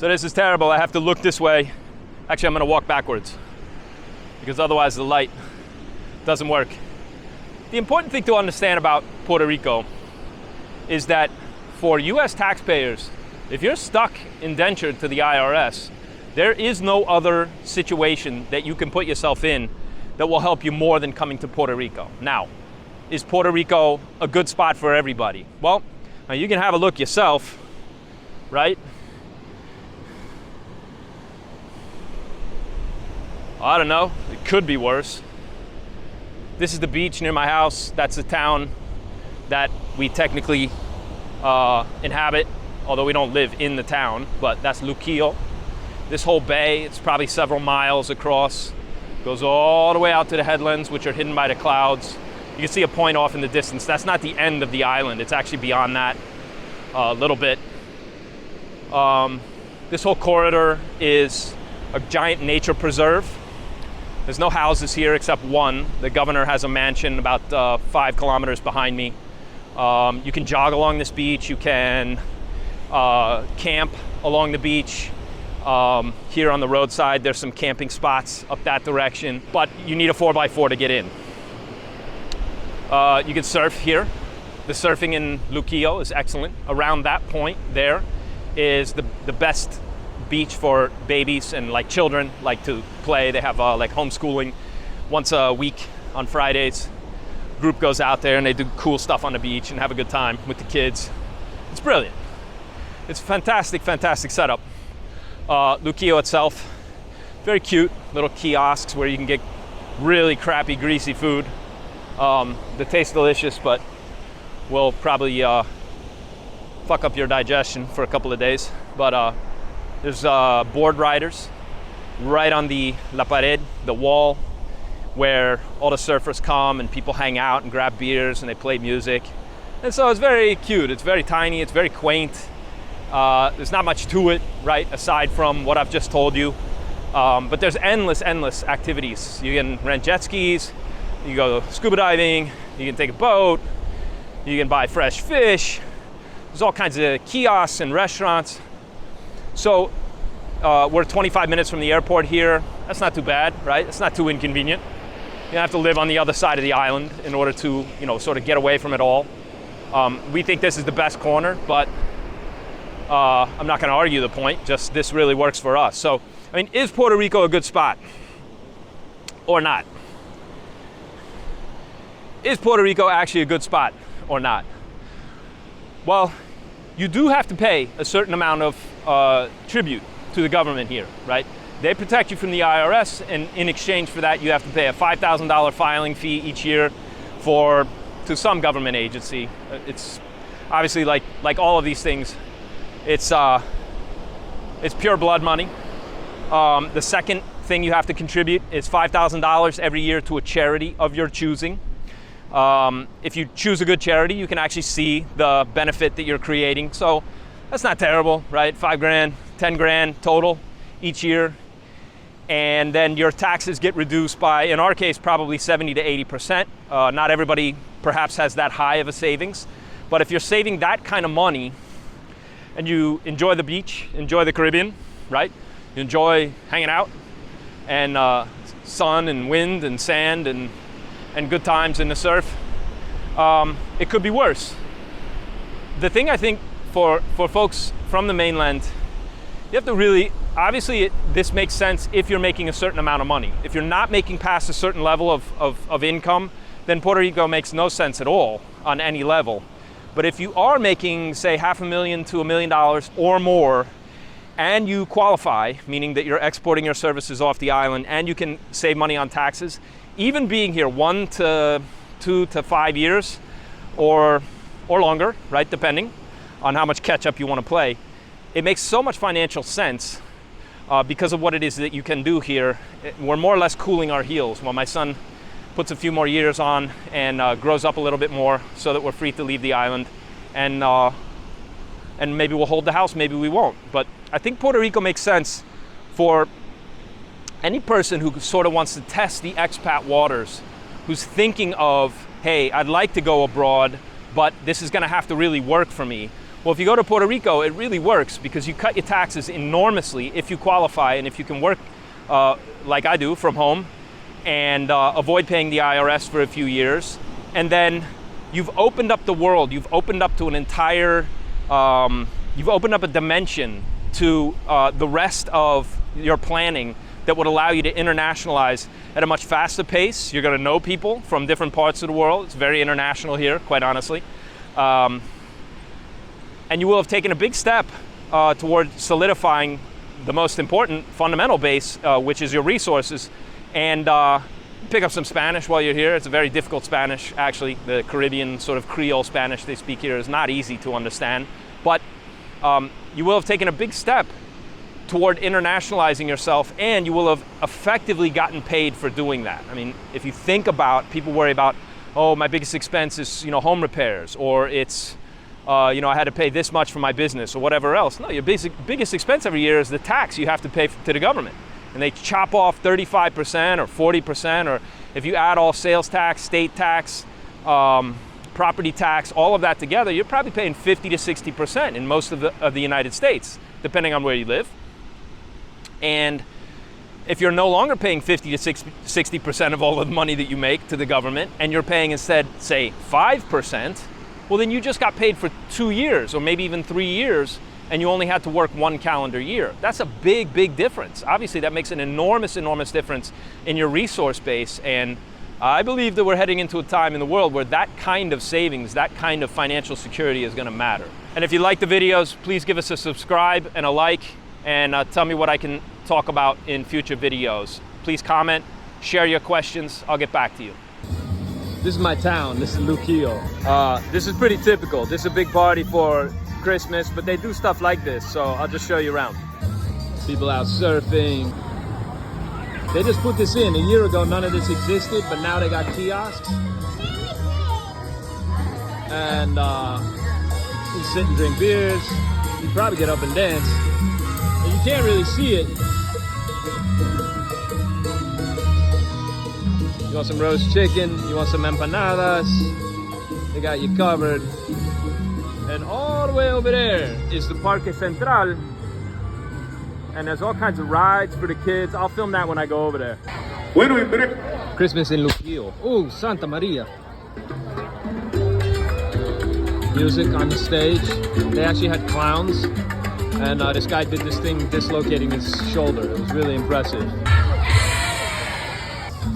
So this is terrible. I have to look this way. Actually, I'm going to walk backwards because otherwise the light doesn't work. The important thing to understand about Puerto Rico is that for US taxpayers, if you're stuck indentured to the IRS, there is no other situation that you can put yourself in that will help you more than coming to Puerto Rico. Now, is Puerto Rico a good spot for everybody? Well, now you can have a look yourself, right? I don't know, it could be worse. This is the beach near my house. That's the town that we technically inhabit, although we don't live in the town, but that's Luquillo. This whole bay, it's probably several miles across, goes all the way out to the headlands, which are hidden by the clouds. You can see a point off in the distance. That's not the end of the island. It's actually beyond that a little bit. This whole corridor is a giant nature preserve. There's no houses here except one. The governor has a mansion about 5 kilometers behind me. You can jog along this beach. You can camp along the beach. Here on the roadside, there's some camping spots up that direction, but you need a 4x4 to get in. You can surf here. The surfing in Luquillo is excellent. Around that point there is the best beach for babies and like children like to play. They have like homeschooling once a week on Fridays. Group goes out there and they do cool stuff on the beach and have a good time with the kids. It's brilliant. It's a fantastic, fantastic setup. Luquillo itself, very cute little kiosks where you can get really crappy, greasy food. That tastes delicious, but will probably fuck up your digestion for a couple of days. But there's board riders right on the La Pared, the wall, where all the surfers come and people hang out and grab beers and they play music. And so it's very cute. It's very tiny. It's very quaint. There's not much to it, right, aside from what I've just told you. But there's endless activities. You can rent jet skis. You can go scuba diving. You can take a boat. You can buy fresh fish. There's all kinds of kiosks and restaurants. So we're 25 minutes from the airport here. That's not too bad, right? It's not too inconvenient. You don't have to live on the other side of the island in order to, sort of get away from it all. We think this is the best corner, but I'm not going to argue the point. Just this really works for us. So, is Puerto Rico a good spot or not? Is Puerto Rico actually a good spot or not? Well, you do have to pay a certain amount of tribute to the government here, right? They protect you from the IRS, and in exchange for that, you have to pay a $5,000 filing fee each year to some government agency. It's obviously like all of these things. It's pure blood money. The second thing you have to contribute is $5,000 every year to a charity of your choosing. If you choose a good charity, you can actually see the benefit that you're creating. So that's not terrible, right? $5,000, $10,000 total each year. And then your taxes get reduced by, in our case, probably 70 to 80%. Not everybody perhaps has that high of a savings. But if you're saving that kind of money and you enjoy the beach, enjoy the Caribbean, right? You enjoy hanging out and sun and wind and sand and good times in the surf, it could be worse. The thing I think for folks from the mainland, you have to really, obviously this makes sense if you're making a certain amount of money. If you're not making past a certain level of income, then Puerto Rico makes no sense at all on any level. But if you are making, say, $500,000 to $1 million or more, and you qualify, meaning that you're exporting your services off the island and you can save money on taxes, even being here 1 to 2 to 5 years or longer, right, depending on how much catch up you want to play, it makes so much financial sense because of what it is that you can do here. We're more or less cooling our heels while my son puts a few more years on and grows up a little bit more so that we're free to leave the island. And maybe we'll hold the house, maybe we won't. But I think Puerto Rico makes sense for any person who sort of wants to test the expat waters, who's thinking of, hey, I'd like to go abroad, but this is going to have to really work for me. Well, if you go to Puerto Rico, it really works because you cut your taxes enormously if you qualify and if you can work like I do from home and avoid paying the IRS for a few years. And then you've opened up the world. You've opened up to an entire, you've opened up a dimension to the rest of your planning that would allow you to internationalize at a much faster pace. You're going to know people from different parts of the world. It's very international here, quite honestly. And you will have taken a big step toward solidifying the most important fundamental base, which is your resources. And pick up some Spanish while you're here. It's a very difficult Spanish, actually. The Caribbean sort of Creole Spanish they speak here is not easy to understand. But you will have taken a big step toward internationalizing yourself, and you will have effectively gotten paid for doing that. I mean, if you think about, people worry about, oh, my biggest expense is, home repairs, or it's, I had to pay this much for my business, or whatever else. No, your biggest expense every year is the tax you have to pay to the government. And they chop off 35% or 40%, or if you add all sales tax, state tax, property tax, all of that together, you're probably paying 50 to 60% in most of the United States, depending on where you live. And if you're no longer paying 50 to 60% of all of the money that you make to the government, and you're paying instead, say, 5%, well, then you just got paid for 2 years, or maybe even 3 years, and you only had to work 1 calendar year. That's a big, big difference. Obviously, that makes an enormous, enormous difference in your resource base. And I believe that we're heading into a time in the world where that kind of savings, that kind of financial security is going to matter. And if you like the videos, please give us a subscribe and a like, and tell me what I can talk about in future videos. Please comment, share your questions. I'll get back to you. This is my town. This is Luquillo. This is pretty typical. This is a big party for Christmas, but they do stuff like this, so I'll just show you around. People out surfing. They just put this in. A year ago, none of this existed, but now they got kiosks. And you sit and drink beers. You probably get up and dance. And you can't really see it. You want some roast chicken? You want some empanadas? They got you covered. And all the way over there is the Parque Central. And there's all kinds of rides for the kids. I'll film that when I go over there. Christmas in Luquillo. Oh, Santa Maria. Music on the stage. They actually had clowns. And this guy did this thing dislocating his shoulder. It was really impressive.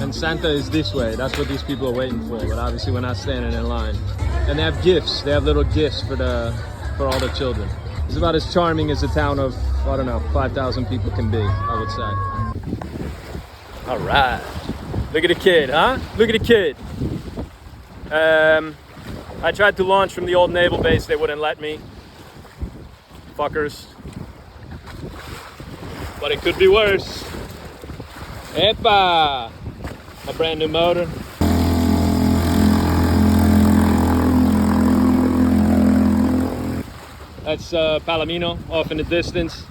And Santa is this way. That's what these people are waiting for. But obviously we're not standing in line. And they have gifts. They have little gifts for all the children. It's about as charming as a town of, I don't know, 5,000 people can be, I would say. All right. Look at the kid, huh? Look at the kid. I tried to launch from the old naval base. They wouldn't let me. Fuckers. But it could be worse. Epa! My brand new motor. That's Palomino off in the distance.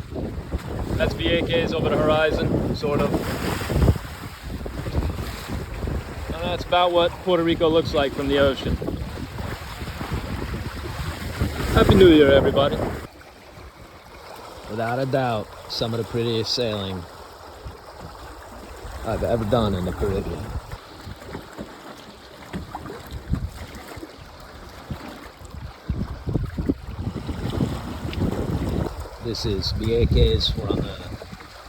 That's Vieques over the horizon, sort of. And that's about what Puerto Rico looks like from the ocean. Happy New Year, everybody. Without a doubt, some of the prettiest sailing I've ever done in the Caribbean. This is Vieques.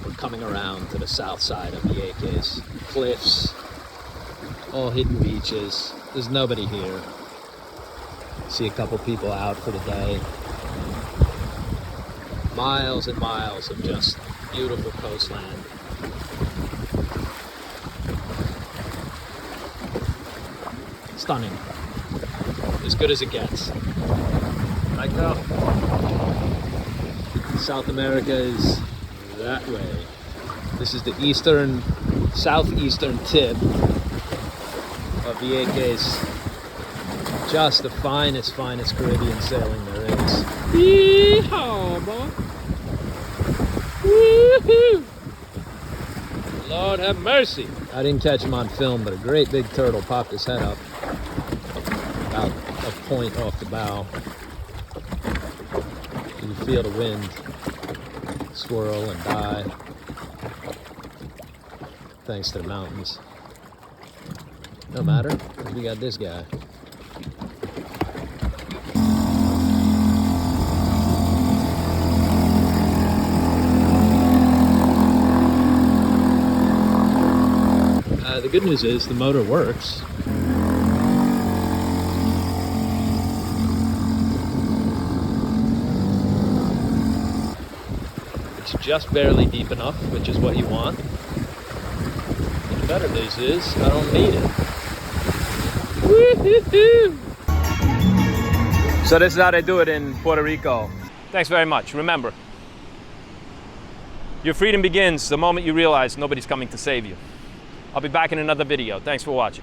We're coming around to the south side of Vieques. Cliffs, all hidden beaches. There's nobody here. See a couple people out for the day. Miles and miles of just beautiful coastline. Stunning. As good as it gets. Like that. South America is that way. This is the southeastern tip of Vieques. Just the finest Caribbean sailing there is. Yeehaw, boy. Woohoo! Lord have mercy. I didn't catch him on film, but a great big turtle popped his head up about a point off the bow. feel the wind swirl and die, thanks to the mountains. No matter, because we got this guy. The good news is the motor works. It's just barely deep enough, which is what you want. The better news is I don't need it. Woo-hoo-hoo! So this is how they do it in Puerto Rico. Thanks very much. Remember, your freedom begins the moment you realize nobody's coming to save you. I'll be back in another video. Thanks for watching.